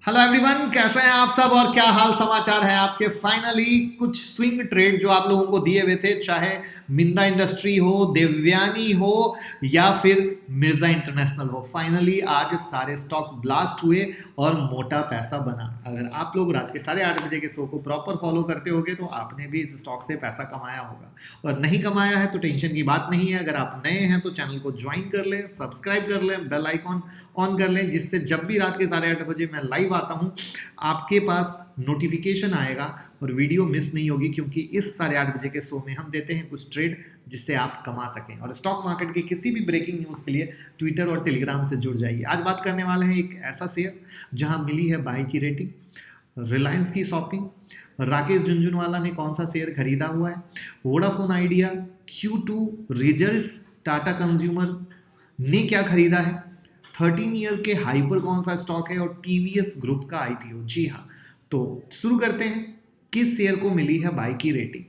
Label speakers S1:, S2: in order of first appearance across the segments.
S1: Hello everyone, कैसे हैं आप सब और क्या हाल समाचार है आपके। फाइनली कुछ स्विंग ट्रेड जो आप लोगों को दिए हुए थे, चाहे मिंदा इंडस्ट्री हो, देवयानी हो या फिर मिर्जा इंटरनेशनल हो, फाइनली आज सारे स्टॉक ब्लास्ट हुए और मोटा पैसा बना। अगर आप लोग रात के 8:30 बजे के शो को प्रॉपर फॉलो करते होगे तो आपने भी इस स्टॉक से पैसा कमाया होगा, और नहीं कमाया है तो टेंशन की बात नहीं है। अगर आप नए हैं तो चैनल को ज्वाइन कर लें, सब्सक्राइब कर लें, बेल आइकॉन ऑन कर लें, जिससे जब भी रात के 8:30 बजे मैं लाइव आता हूं आपके पास नोटिफिकेशन आएगा और वीडियो मिस नहीं होगी, क्योंकि इस 8:30 बजे के शो में हम देते हैं कुछ ट्रेड जिससे आप कमा सकें। और स्टॉक मार्केट की किसी भी ब्रेकिंग न्यूज़ के लिए ट्विटर और टेलीग्राम से जुड़ जाइए। आज बात करने वाले हैं एक ऐसा शेयर जहां मिली है बाई की रेटिंग, रिलायंस की शॉपिंग, राकेश झुनझुनवाला ने कौन सा शेयर खरीदा हुआ है, Vodafone idea, Q2 results, Tata consumer ने क्या खरीदा है, 13 ईयर के हाइपर कौन सा स्टॉक है, और टीवीएस ग्रुप का आईपीओ। जी हाँ, तो शुरू करते हैं। किस शेयर को मिली है बाई की रेटिंग?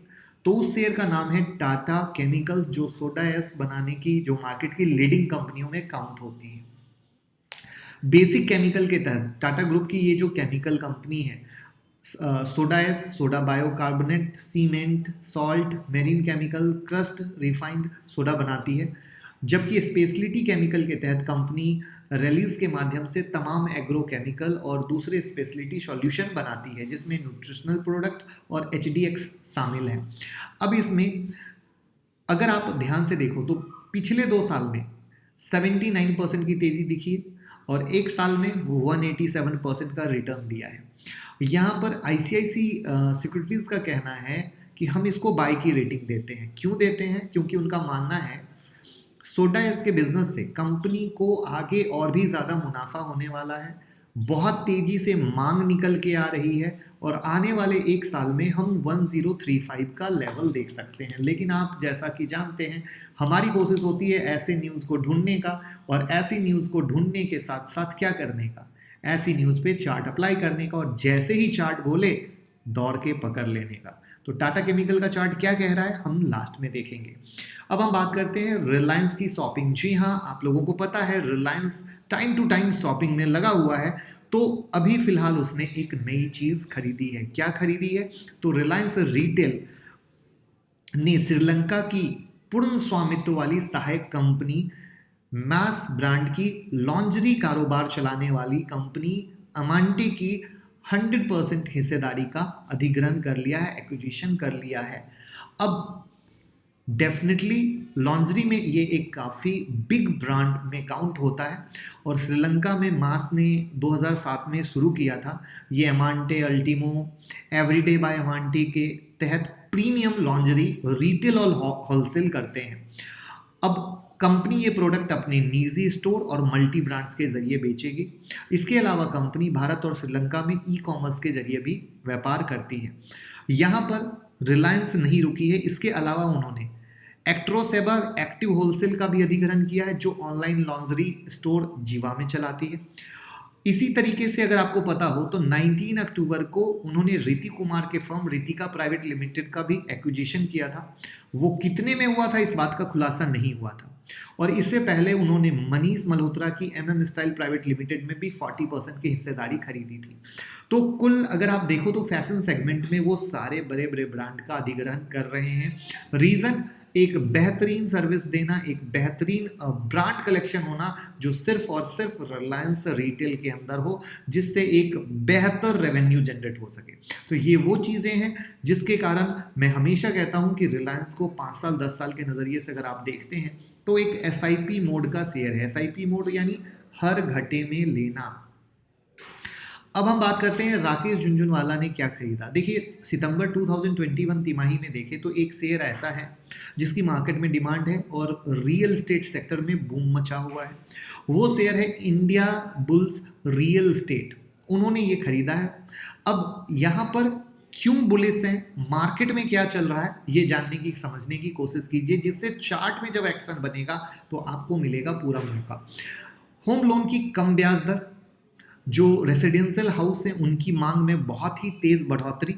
S1: तो उस शेयर का नाम है टाटा केमिकल्स, जो सोडा एस बनाने की जो मार्केट की लीडिंग कंपनियों में काउंट होती है। बेसिक केमिकल के तहत टाटा ग्रुप की ये जो केमिकल कंपनी है, soda S, soda bicarbonate, cement, salt, marine chemical, crust, refined soda बनाती है। जबकि स्पेशलिटी केमिकल के तहत कंपनी रिलीज के माध्यम से तमाम एग्रो केमिकल और दूसरे स्पेशलिटी सॉल्यूशन बनाती है, जिसमें न्यूट्रिशनल प्रोडक्ट और HDX शामिल है। अब इसमें अगर आप ध्यान से देखो तो पिछले 2 साल में 79% की तेजी दिखी है और एक साल में 187% का रिटर्न दिया है। यहाँ पर ICICI सिक्योरिटीज़ का कहना है कि हम इसको बाई की रेटिंग देते हैं। क्यों देते हैं? क्योंकि उनका मानना है सोडा एस के बिजनेस से कंपनी को आगे और भी ज़्यादा मुनाफा होने वाला है, बहुत तेज़ी से मांग निकल के आ रही है और आने वाले एक साल में हम 1035 का लेवल देख सकते हैं। लेकिन आप जैसा कि जानते हैं, हमारी कोशिश होती है ऐसे न्यूज़ को ढूंढने का, और ऐसी न्यूज़ को ढूंढने के साथ साथ क्या करने का, ऐसी न्यूज़ पे चार्ट अप्लाई करने का, और जैसे ही चार्ट बोले दौड़ के पकड़ लेने का। तो टाटा केमिकल का चार्ट क्या कह रहा है हम लास्ट में देखेंगे। अब हम बात करते हैं रिलायंस की शॉपिंग। जी हाँ, आप लोगों को पता है Reliance time to time shopping में लगा हुआ है। तो अभी फिलहाल उसने एक नई चीज़ खरीदी है। क्या खरीदी है? तो रिलायंस रिटेल ने श्रीलंका की पूर्ण स्वामित्व वाली सहायक कंपनी मास ब्रांड की लॉन्जरी कारोबार चलाने वाली कंपनी अमांटे की 100% हिस्सेदारी का अधिग्रहण कर लिया है, एक्विजिशन कर लिया है। अब डेफिनेटली लॉन्जरी में ये एक काफ़ी बिग ब्रांड में काउंट होता है, और श्रीलंका में मास ने 2007 में शुरू किया था। ये अमांटे, अल्टीमो, एवरीडे बाय अमांटे के तहत प्रीमियम लॉन्जरी रिटेल और होलसेल करते हैं। अब कंपनी ये प्रोडक्ट अपने निजी स्टोर और मल्टी ब्रांड्स के जरिए बेचेगी। इसके अलावा कंपनी भारत और श्रीलंका में ई-कॉमर्स के जरिए भी व्यापार करती है। यहाँ पर रिलायंस नहीं रुकी है, इसके अलावा उन्होंने एक्ट्रोसेबर एक्टिव होलसेल का भी अधिग्रहण किया है, जो ऑनलाइन लॉन्जरी स्टोर जीवा में चलाती है। इसी तरीके से अगर आपको पता हो तो 19 अक्टूबर को उन्होंने रीति कुमार के फर्म रीतिका प्राइवेट लिमिटेड का भी एक्विजिशन किया था। वो कितने में हुआ था इस बात का खुलासा नहीं हुआ था। और इससे पहले उन्होंने मनीष मल्होत्रा की MM स्टाइल प्राइवेट लिमिटेड में भी 40% की हिस्सेदारी खरीदी थी। तो कुल अगर आप देखो तो फैशन सेगमेंट में वो सारे बड़े बड़े ब्रांड का अधिग्रहण कर रहे हैं। रीज़न एक बेहतरीन सर्विस देना, एक बेहतरीन ब्रांड कलेक्शन होना, जो सिर्फ और सिर्फ रिलायंस रिटेल के अंदर हो, जिससे एक बेहतर रेवेन्यू जनरेट हो सके। तो ये वो चीज़ें हैं जिसके कारण मैं हमेशा कहता हूं कि रिलायंस को 5 साल 10 साल के नज़रिए से अगर आप देखते हैं तो एक SIP मोड का शेयर है। SIP मोड यानी हर घटे में लेना। अब हम बात करते हैं राकेश झुनझुनवाला ने क्या खरीदा। देखिए, सितंबर 2021 तिमाही में देखें तो एक शेयर ऐसा है जिसकी मार्केट में डिमांड है और रियल एस्टेट सेक्टर में बूम मचा हुआ है। वो शेयर है इंडिया बुल्स रियल एस्टेट। उन्होंने ये खरीदा है। अब यहाँ पर क्यों बुलिश है, मार्केट में क्या चल रहा है, ये जानने की, समझने की कोशिश कीजिए, जिससे चार्ट में जब एक्शन बनेगा तो आपको मिलेगा पूरा मौका। होम लोन की कम ब्याज दर, जो रेसिडेंशियल हाउस हैं उनकी मांग में बहुत ही तेज़ बढ़ोतरी,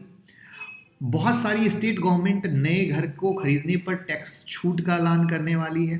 S1: बहुत सारी स्टेट गवर्नमेंट नए घर को खरीदने पर टैक्स छूट का ऐलान करने वाली है।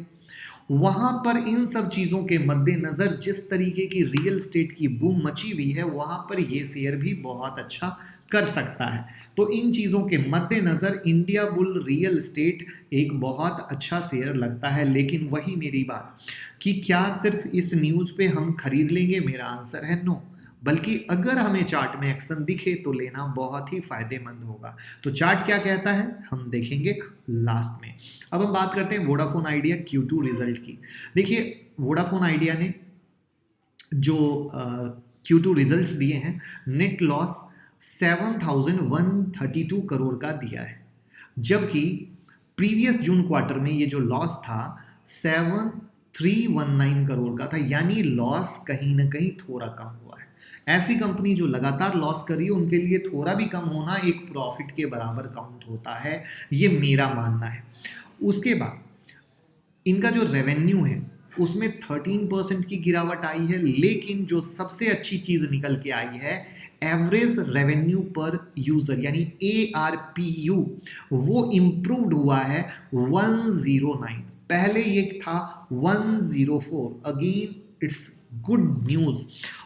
S1: वहां पर इन सब चीजों के मद्देनजर जिस तरीके की रियल एस्टेट की बूम मची हुई है, वहां पर ये शेयर भी बहुत अच्छा कर सकता है। तो इन चीजों के मद्देनजर इंडिया बुल रियल एस्टेट एक बहुत अच्छा शेयर लगता है। लेकिन वही मेरी बात कि क्या सिर्फ इस न्यूज पे हम खरीद लेंगे? मेरा आंसर है नो। बल्कि अगर हमें चार्ट में एक्शन दिखे तो लेना बहुत ही फायदेमंद होगा। तो चार्ट क्या कहता है हम देखेंगे लास्ट में। अब हम बात करते हैं वोडाफोन आइडिया Q2 रिजल्ट की। देखिए, वोडाफोन आइडिया ने जो Q2 रिजल्ट्स दिए हैं, नेट लॉस 7,132 करोड़ का दिया है, जबकि प्रीवियस जून क्वार्टर में ये जो लॉस था 7,319 करोड़ का था, यानी लॉस कहीं ना कहीं थोड़ा कम हुआ है। ऐसी कंपनी जो लगातार लॉस कर रही है उनके लिए थोड़ा भी कम होना एक प्रॉफिट के बराबर काउंट होता है, ये मेरा मानना है। उसके बाद इनका जो रेवेन्यू है उसमें 13% की गिरावट आई है, लेकिन जो सबसे अच्छी चीज निकल के आई है, एवरेज रेवेन्यू पर यूजर यानी ARPU वो इंप्रूव्ड हुआ है 109। पहले ये था 104। Again it's good news.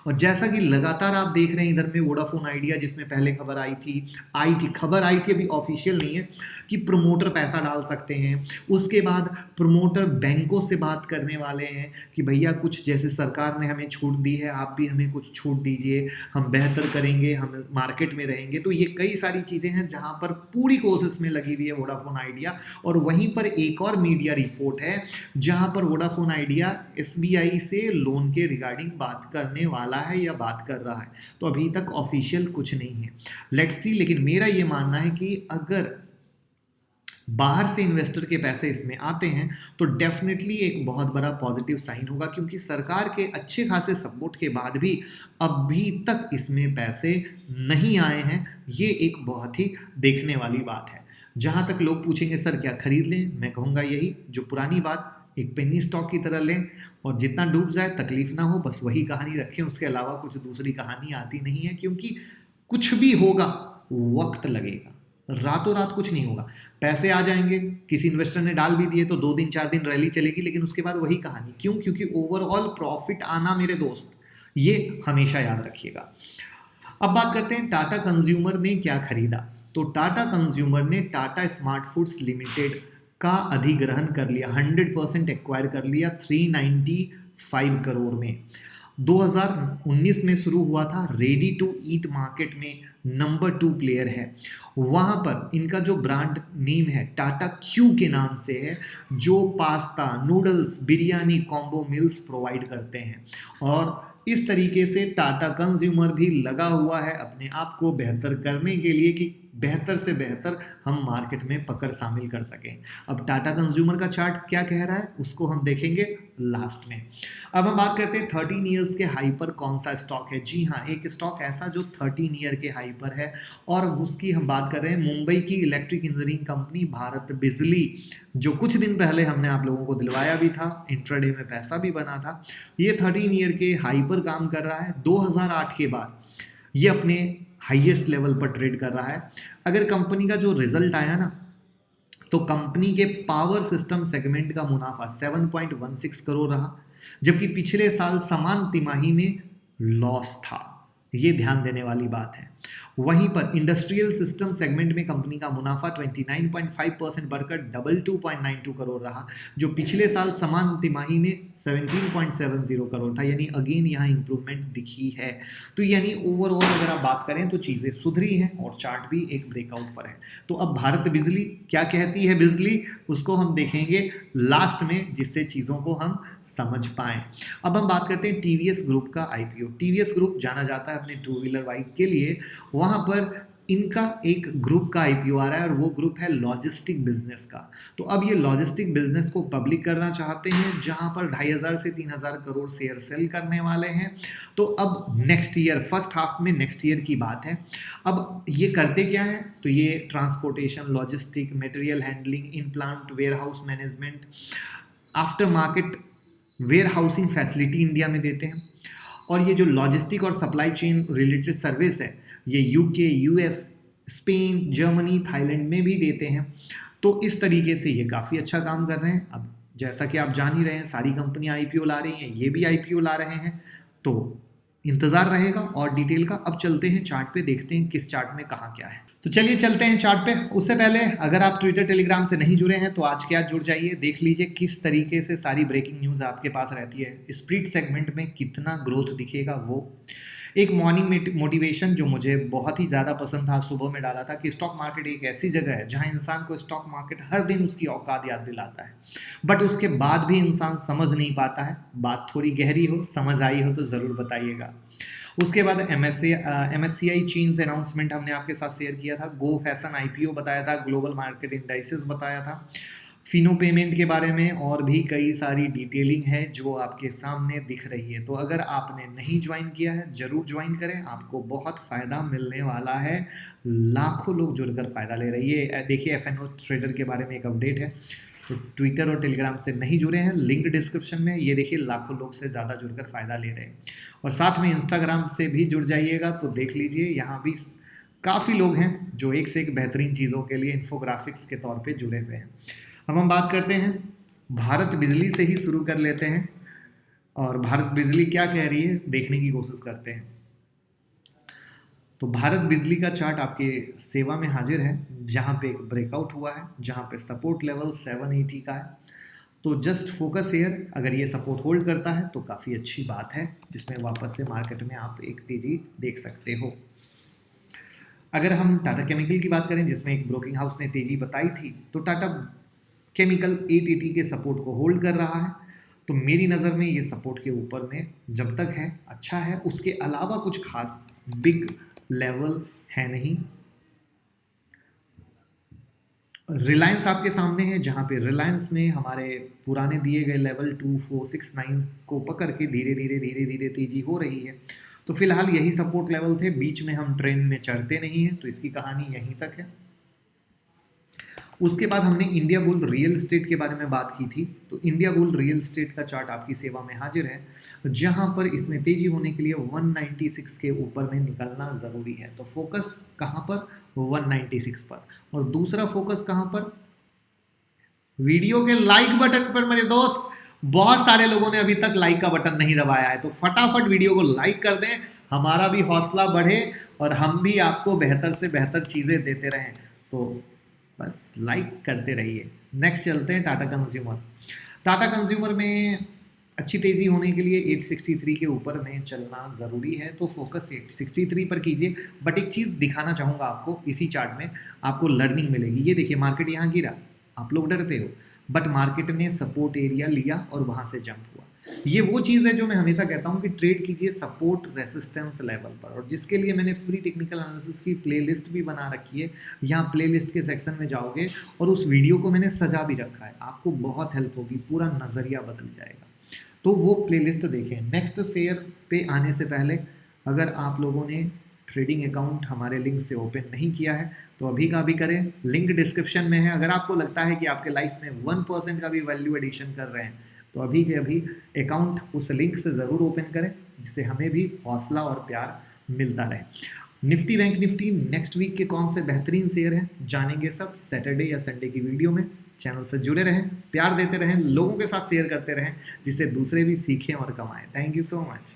S1: और जैसा कि लगातार आप देख रहे हैं इधर में वोडाफोन आइडिया, जिसमें पहले खबर आई थी खबर आई थी, अभी ऑफिशियल नहीं है, कि प्रमोटर पैसा डाल सकते हैं। उसके बाद प्रमोटर बैंकों से बात करने वाले हैं कि भैया कुछ, जैसे सरकार ने हमें छूट दी है, आप भी हमें कुछ छूट दीजिए, हम बेहतर करेंगे, हम मार्केट में रहेंगे। तो ये कई सारी चीज़ें हैं जहाँ पर पूरी कोशिश में लगी हुई है वोडाफोन आइडिया। और वहीं पर एक और मीडिया रिपोर्ट है जहाँ पर वोडाफोन आइडिया SBI से लोन के रिगार्डिंग बात करने वाला है या बात कर रहा है। तो अभी तक ऑफिशियल कुछ नहीं है, लेट्स सी। लेकिन मेरा ये मानना है कि अगर बाहर से इन्वेस्टर के पैसे इसमें आते हैं तो डेफिनेटली एक बहुत बड़ा पॉजिटिव साइन होगा, क्योंकि सरकार के अच्छे खासे सपोर्ट के बाद भी अभी तक इसमें पैसे नहीं आए हैं। ये एक बहुत ही देखने वाली बात है। जहां तक लोग पूछेंगे सर क्या खरीद लें, मैं कहूँगा यही जो पुरानी बात, एक पेनी स्टॉक की तरह लें और जितना डूब जाए तकलीफ ना हो, बस वही कहानी रखें। उसके अलावा कुछ दूसरी कहानी आती नहीं है, क्योंकि कुछ भी होगा वक्त लगेगा, रातों रात कुछ नहीं होगा। पैसे आ जाएंगे, किसी इन्वेस्टर ने डाल भी दिए तो 2 दिन 4 दिन रैली चलेगी, लेकिन उसके बाद वही कहानी। क्यों? क्योंकि ओवरऑल प्रॉफिट आना मेरे दोस्त, ये हमेशा याद रखिएगा। अब बात करते हैं टाटा कंज्यूमर ने क्या खरीदा। तो टाटा कंज्यूमर ने टाटा स्मार्ट फूड्स लिमिटेड का अधिग्रहण कर लिया, 100% एक्वायर कर लिया 395 करोड़ में। 2019 में शुरू हुआ था, रेडी टू ईट मार्केट में नंबर 2 प्लेयर है। वहाँ पर इनका जो ब्रांड नेम है टाटा क्यू के नाम से है, जो pasta, noodles, biryani combo meals provide करते हैं। और इस तरीके से टाटा कंज्यूमर भी लगा हुआ है अपने आप को बेहतर करने के लिए कि बेहतर से बेहतर हम मार्केट में पकड़ शामिल कर सकें। अब टाटा कंज्यूमर का चार्ट क्या कह रहा है उसको हम देखेंगे लास्ट में। अब हम बात करते हैं 13 ईयर्स के हाई पर कौन सा स्टॉक है। जी हाँ, एक स्टॉक ऐसा जो 13 ईयर के हाई पर है, और उसकी हम बात कर रहे हैं मुंबई की इलेक्ट्रिक इंजीनियरिंग कंपनी भारत बिजली, जो कुछ दिन पहले हमने आप लोगों को दिलवाया भी था, इंट्राडे में पैसा भी बना था। ये 13 ईयर के हाई पर काम कर रहा है। 2008 के बाद ये अपने हाईएस्ट लेवल पर ट्रेड कर रहा है। अगर कंपनी का जो रिजल्ट आया ना, तो कंपनी के पावर सिस्टम सेगमेंट का मुनाफा 7.16 करोड़ रहा, जबकि पिछले साल समान तिमाही में लॉस था। ये ध्यान देने वाली बात है। वहीं पर इंडस्ट्रियल सिस्टम सेगमेंट में कंपनी का मुनाफा 29.5% बढ़कर 22.92 करोड़ रहा, जो पिछले साल समान तिमाही में 17.70 करोड़ था। यानी अगेन यहाँ इंप्रूवमेंट दिखी है। तो यानी ओवरऑल अगर आप बात करें तो चीज़ें सुधरी हैं और चार्ट भी एक ब्रेकआउट पर है। तो अब भारत बिजली क्या कहती है, बिजली उसको हम देखेंगे लास्ट में, जिससे चीज़ों को हम समझ पाएं। अब हम बात करते हैं टीवीएस ग्रुप का IPO। टीवीएस ग्रुप जाना जाता है अपने 2 व्हीलर बाइक के लिए। वहाँ पर इनका एक ग्रुप का IPO आ रहा है और वो ग्रुप है लॉजिस्टिक बिजनेस का। तो अब ये लॉजिस्टिक बिजनेस को पब्लिक करना चाहते हैं, जहां पर 2,500 से 3,000 करोड़ शेयर सेल करने वाले हैं। तो अब नेक्स्ट ईयर, फर्स्ट हाफ में नेक्स्ट ईयर की बात है। अब ये करते क्या है, तो ये transportation, logistic, material handling, in plant warehouse management, after market warehousing facility India में देते हैं। और ये जो लॉजिस्टिक और सप्लाई चेन रिलेटेड सर्विस है, ये UK, US, Spain, Germany, Thailand में भी देते हैं। तो इस तरीके से ये काफ़ी अच्छा काम कर रहे हैं। अब जैसा कि आप जान ही रहे हैं, सारी कंपनियां आईपीओ ला रही हैं, ये भी आईपीओ ला रहे हैं, तो इंतजार रहेगा और डिटेल का। अब चलते हैं चार्ट पे, देखते हैं किस चार्ट में कहाँ क्या है। तो चलिए चलते हैं चार्ट पे। उससे पहले अगर आप ट्विटर टेलीग्राम से नहीं जुड़े हैं तो आज के आज जुड़ जाइए, देख लीजिए किस तरीके से सारी ब्रेकिंग न्यूज़ आपके पास रहती है। स्प्लिट सेगमेंट में कितना ग्रोथ दिखेगा वो। एक मॉर्निंग मोटिवेशन जो मुझे बहुत ही ज़्यादा पसंद था, सुबह में डाला था कि स्टॉक मार्केट एक ऐसी जगह है जहां इंसान को स्टॉक मार्केट हर दिन उसकी औकात याद दिलाता है, बट उसके बाद भी इंसान समझ नहीं पाता है। बात थोड़ी गहरी हो, समझ आई हो तो ज़रूर बताइएगा। उसके बाद MSCI चेंज अनाउंसमेंट हमने आपके साथ शेयर किया था, गो फैशन IPO बताया था, ग्लोबल मार्केट इंडाइसेस बताया था, फिनो पेमेंट के बारे में और भी कई सारी डिटेलिंग है जो आपके सामने दिख रही है। तो अगर आपने नहीं ज्वाइन किया है ज़रूर ज्वाइन करें, आपको बहुत फ़ायदा मिलने वाला है। लाखों लोग जुड़कर फ़ायदा ले रही है। देखिए FNO ट्रेडर के बारे में एक अपडेट है, तो ट्विटर और टेलीग्राम से नहीं जुड़े हैं, लिंक डिस्क्रिप्शन में, ये देखिए लाखों लोग से ज़्यादा जुड़कर फ़ायदा ले रहे हैं। और साथ में इंस्टाग्राम से भी जुड़ जाइएगा तो देख लीजिए यहाँ भी काफ़ी लोग हैं जो एक से एक बेहतरीन चीज़ों के लिए इन्फोग्राफिक्स के तौर पे जुड़े हुए हैं। अब हम बात करते हैं भारत बिजली से ही शुरू कर लेते हैं, और भारत बिजली क्या कह रही है देखने की कोशिश करते हैं। तो भारत बिजली का चार्ट आपके सेवा में हाजिर है, जहां पे एक ब्रेकआउट हुआ है, जहां पे सपोर्ट लेवल 780 का है। तो जस्ट फोकस हियर, अगर ये सपोर्ट होल्ड करता है तो काफ़ी अच्छी बात है, जिसमें वापस से मार्केट में आप एक तेजी देख सकते हो। अगर हम टाटा केमिकल की बात करें, जिसमें एक ब्रोकिंग हाउस ने तेजी बताई थी, तो टाटा केमिकल 880 के सपोर्ट को होल्ड कर रहा है। तो मेरी नज़र में ये सपोर्ट के ऊपर में जब तक है अच्छा है, उसके अलावा कुछ खास बिग लेवल है नहीं। रिलायंस आपके सामने है, जहां पे रिलायंस में हमारे पुराने दिए गए लेवल 2469 को पकड़ के धीरे धीरे तेजी हो रही है। तो फिलहाल यही सपोर्ट लेवल थे, बीच में हम ट्रेंड में चढ़ते नहीं हैं, तो इसकी कहानी यहीं तक है। उसके बाद हमने इंडिया बुल रियल एस्टेट के बारे में बात की थी। तो इंडिया बुल रियल एस्टेट का चार्ट आपकी सेवा में हाजिर है, जहां पर इसमें तेजी होने के लिए 196 के ऊपर में निकलना ज़रूरी है। तो फोकस कहां पर? 196 पर। और दूसरा फोकस कहां पर? वीडियो के लाइक बटन पर मेरे दोस्त। बहुत सारे लोगों ने अभी तक लाइक का बटन नहीं दबाया है, तो फटाफट वीडियो को लाइक कर दें, हमारा भी हौसला बढ़े और हम भी आपको बेहतर से बेहतर चीज़ें देते रहें। तो बस लाइक करते रहिए। नेक्स्ट चलते हैं टाटा कंज्यूमर। टाटा कंज्यूमर में अच्छी तेज़ी होने के लिए 863 के ऊपर में चलना ज़रूरी है, तो फोकस 863 पर कीजिए। बट एक चीज़ दिखाना चाहूँगा आपको, इसी चार्ट में आपको लर्निंग मिलेगी। ये देखिए मार्केट यहाँ गिरा, आप लोग डरते हो, बट मार्केट ने सपोर्ट एरिया लिया और वहाँ से जंप हुआ। ये वो चीज़ है जो मैं हमेशा कहता हूँ कि ट्रेड कीजिए सपोर्ट रेसिस्टेंस लेवल पर, और जिसके लिए मैंने फ्री टेक्निकल एनालिसिस की प्लेलिस्ट भी बना रखी है। यहाँ प्लेलिस्ट के सेक्शन में जाओगे और उस वीडियो को मैंने सजा भी रखा है, आपको बहुत हेल्प होगी, पूरा नज़रिया बदल जाएगा। तो वो प्लेलिस्ट देखें। नेक्स्ट शेयर पे आने से पहले अगर आप लोगों ने ट्रेडिंग अकाउंट हमारे लिंक से ओपन नहीं किया है तो अभी का भी करें, लिंक डिस्क्रिप्शन में है। अगर आपको लगता है कि आपके लाइफ में 1% का भी वैल्यू एडिशन कर रहे हैं तो अभी के अभी अकाउंट उस लिंक से ज़रूर ओपन करें, जिससे हमें भी हौसला और प्यार मिलता रहे। Nifty bank Nifty next week के कौन से बेहतरीन शेयर हैं जानेंगे सब सैटरडे या संडे की वीडियो में। चैनल से जुड़े रहें, प्यार देते रहें, लोगों के साथ शेयर करते रहें, जिससे दूसरे भी सीखें और कमाएं। Thank you so much.